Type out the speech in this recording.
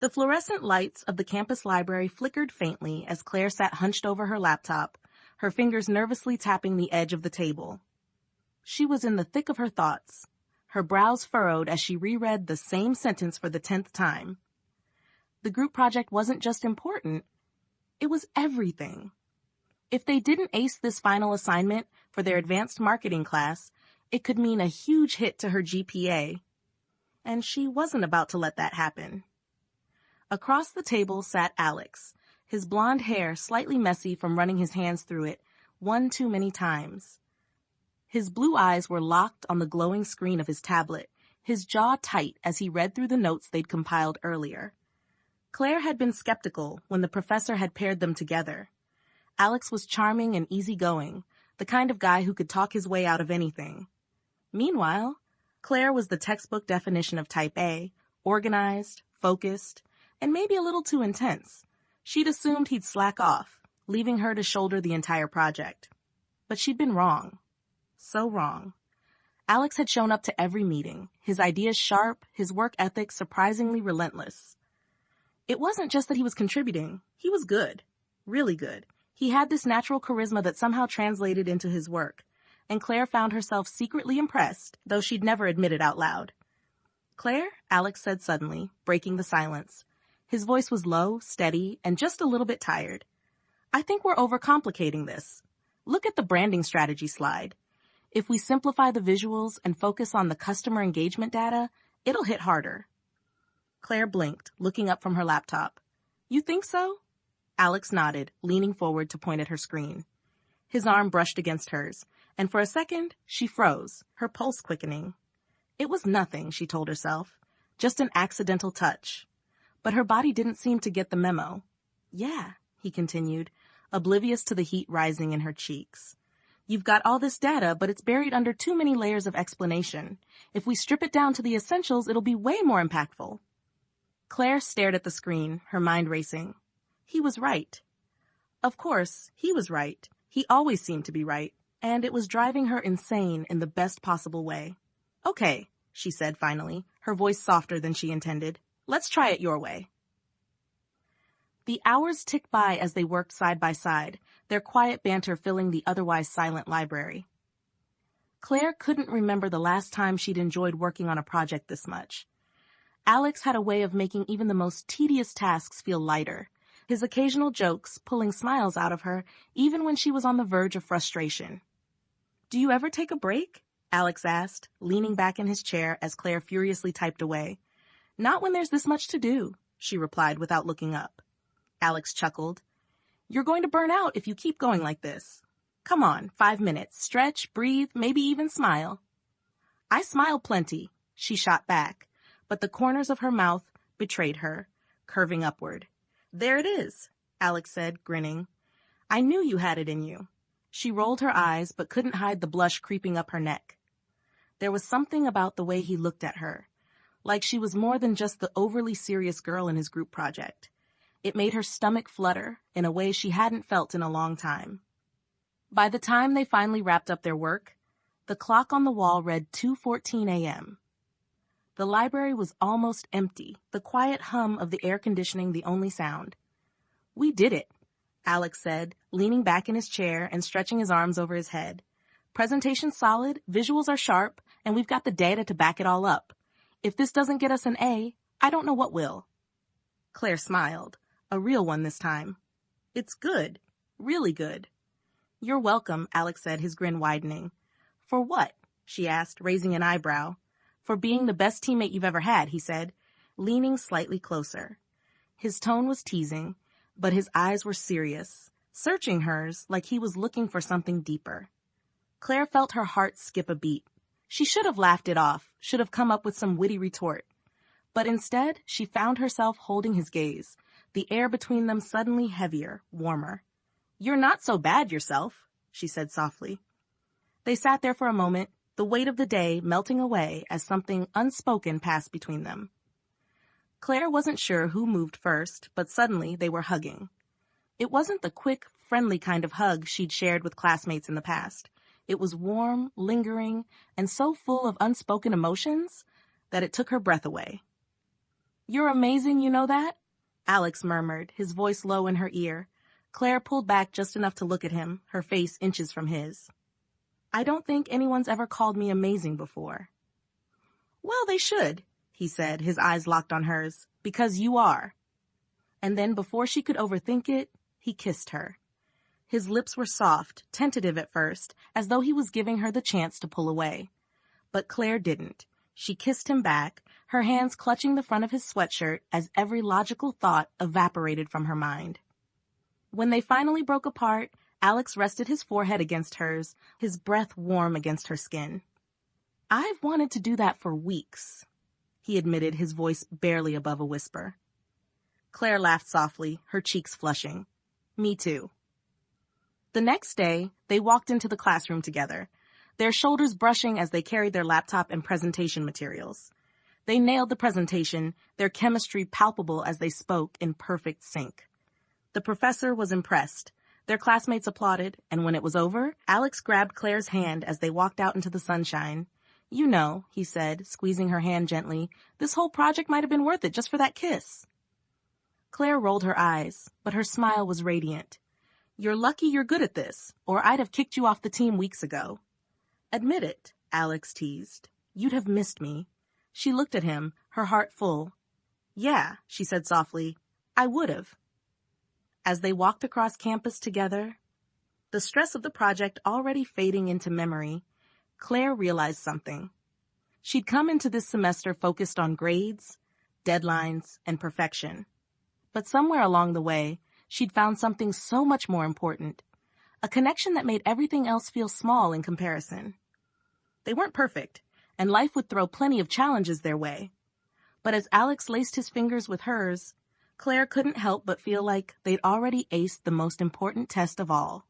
The fluorescent lights of the campus library flickered faintly as Claire sat hunched over her laptop, her fingers nervously tapping the edge of the table. She was in the thick of her thoughts, her brows furrowed as she reread the same sentence for the 10th time. The group project wasn't just important, it was everything. If they didn't ace this final assignment for their advanced marketing class, it could mean a huge hit to her GPA. And she wasn't about to let that happen. Across the table sat Alex, his blonde hair slightly messy from running his hands through it one too many times. His blue eyes were locked on the glowing screen of his tablet, his jaw tight as he read through the notes they'd compiled earlier. Claire had been skeptical when the professor had paired them together. Alex was charming and easygoing, the kind of guy who could talk his way out of anything. Meanwhile, Claire was the textbook definition of type A, organized, focused, and maybe a little too intense. She'd assumed he'd slack off, leaving her to shoulder the entire project. But she'd been wrong. So wrong. Alex had shown up to every meeting, his ideas sharp, his work ethic surprisingly relentless. It wasn't just that he was contributing. He was good. Really good. He had this natural charisma that somehow translated into his work, and Claire found herself secretly impressed, though she'd never admit it out loud. "Claire," Alex said suddenly, breaking the silence. His voice was low, steady, and just a little bit tired. "I think we're overcomplicating this. Look at the branding strategy slide. If we simplify the visuals and focus on the customer engagement data, it'll hit harder." Claire blinked, looking up from her laptop. "You think so?" Alex nodded, leaning forward to point at her screen. His arm brushed against hers, and for a second, she froze, her pulse quickening. It was nothing, she told herself, just an accidental touch. But her body didn't seem to get the memo. "Yeah," he continued, oblivious to the heat rising in her cheeks. "You've got all this data, but it's buried under too many layers of explanation. If we strip it down to the essentials, it'll be way more impactful." Claire stared at the screen, her mind racing. He was right. Of course, he was right. He always seemed to be right, and it was driving her insane in the best possible way. "Okay," she said finally, her voice softer than she intended. "Let's try it your way." The hours ticked by as they worked side by side, their quiet banter filling the otherwise silent library. Claire couldn't remember the last time she'd enjoyed working on a project this much. Alex had a way of making even the most tedious tasks feel lighter, his occasional jokes pulling smiles out of her even when she was on the verge of frustration. "Do you ever take a break?" Alex asked, leaning back in his chair as Claire furiously typed away. "Not when there's this much to do," she replied without looking up. Alex chuckled. "You're going to burn out if you keep going like this. Come on, 5 minutes, stretch, breathe, maybe even smile." "I smile plenty," she shot back, but the corners of her mouth betrayed her, curving upward. "There it is," Alex said, grinning. "I knew you had it in you." She rolled her eyes but couldn't hide the blush creeping up her neck. There was something about the way he looked at her, like she was more than just the overly serious girl in his group project. It made her stomach flutter in a way she hadn't felt in a long time. By the time they finally wrapped up their work, the clock on the wall read 2:14 a.m. The library was almost empty, the quiet hum of the air conditioning the only sound. "We did it," Alex said, leaning back in his chair and stretching his arms over his head. "Presentation's solid, visuals are sharp, and we've got the data to back it all up. If this doesn't get us an A, I don't know what will." Claire smiled, a real one this time. "It's good, really good." "You're welcome," Alex said, his grin widening. "For what?" she asked, raising an eyebrow. "For being the best teammate you've ever had," he said, leaning slightly closer. His tone was teasing, but his eyes were serious, searching hers like he was looking for something deeper. Claire felt her heart skip a beat. She should have laughed it off, should have come up with some witty retort. But instead, she found herself holding his gaze, the air between them suddenly heavier, warmer. "You're not so bad yourself," she said softly. They sat there for a moment, the weight of the day melting away as something unspoken passed between them. Claire wasn't sure who moved first, but suddenly they were hugging. It wasn't the quick, friendly kind of hug she'd shared with classmates in the past. It was warm, lingering, and so full of unspoken emotions that it took her breath away. You're amazing, you know that? Alex murmured, his voice low in her ear. Claire pulled back just enough to look at him, her face inches from his. I don't think anyone's ever called me amazing before. Well, they should, he said, his eyes locked on hers, because you are. And then before she could overthink it, he kissed her. His lips were soft, tentative at first, as though he was giving her the chance to pull away. But Claire didn't. She kissed him back, her hands clutching the front of his sweatshirt as every logical thought evaporated from her mind. When they finally broke apart, Alex rested his forehead against hers, his breath warm against her skin. I've wanted to do that for weeks, he admitted, his voice barely above a whisper. Claire laughed softly, her cheeks flushing. Me too. The next day, they walked into the classroom together, their shoulders brushing as they carried their laptop and presentation materials. They nailed the presentation, their chemistry palpable as they spoke in perfect sync. The professor was impressed. Their classmates applauded, and when it was over, Alex grabbed Claire's hand as they walked out into the sunshine. You know, he said, squeezing her hand gently, this whole project might have been worth it just for that kiss. Claire rolled her eyes, but her smile was radiant. You're lucky you're good at this, or I'd have kicked you off the team weeks ago. Admit it, Alex teased. You'd have missed me. She looked at him, her heart full. Yeah, she said softly, I would have. As they walked across campus together, the stress of the project already fading into memory, Claire realized something. She'd come into this semester focused on grades, deadlines, and perfection. But somewhere along the way, she'd found something so much more important, a connection that made everything else feel small in comparison. They weren't perfect, and life would throw plenty of challenges their way. But as Alex laced his fingers with hers, Claire couldn't help but feel like they'd already aced the most important test of all.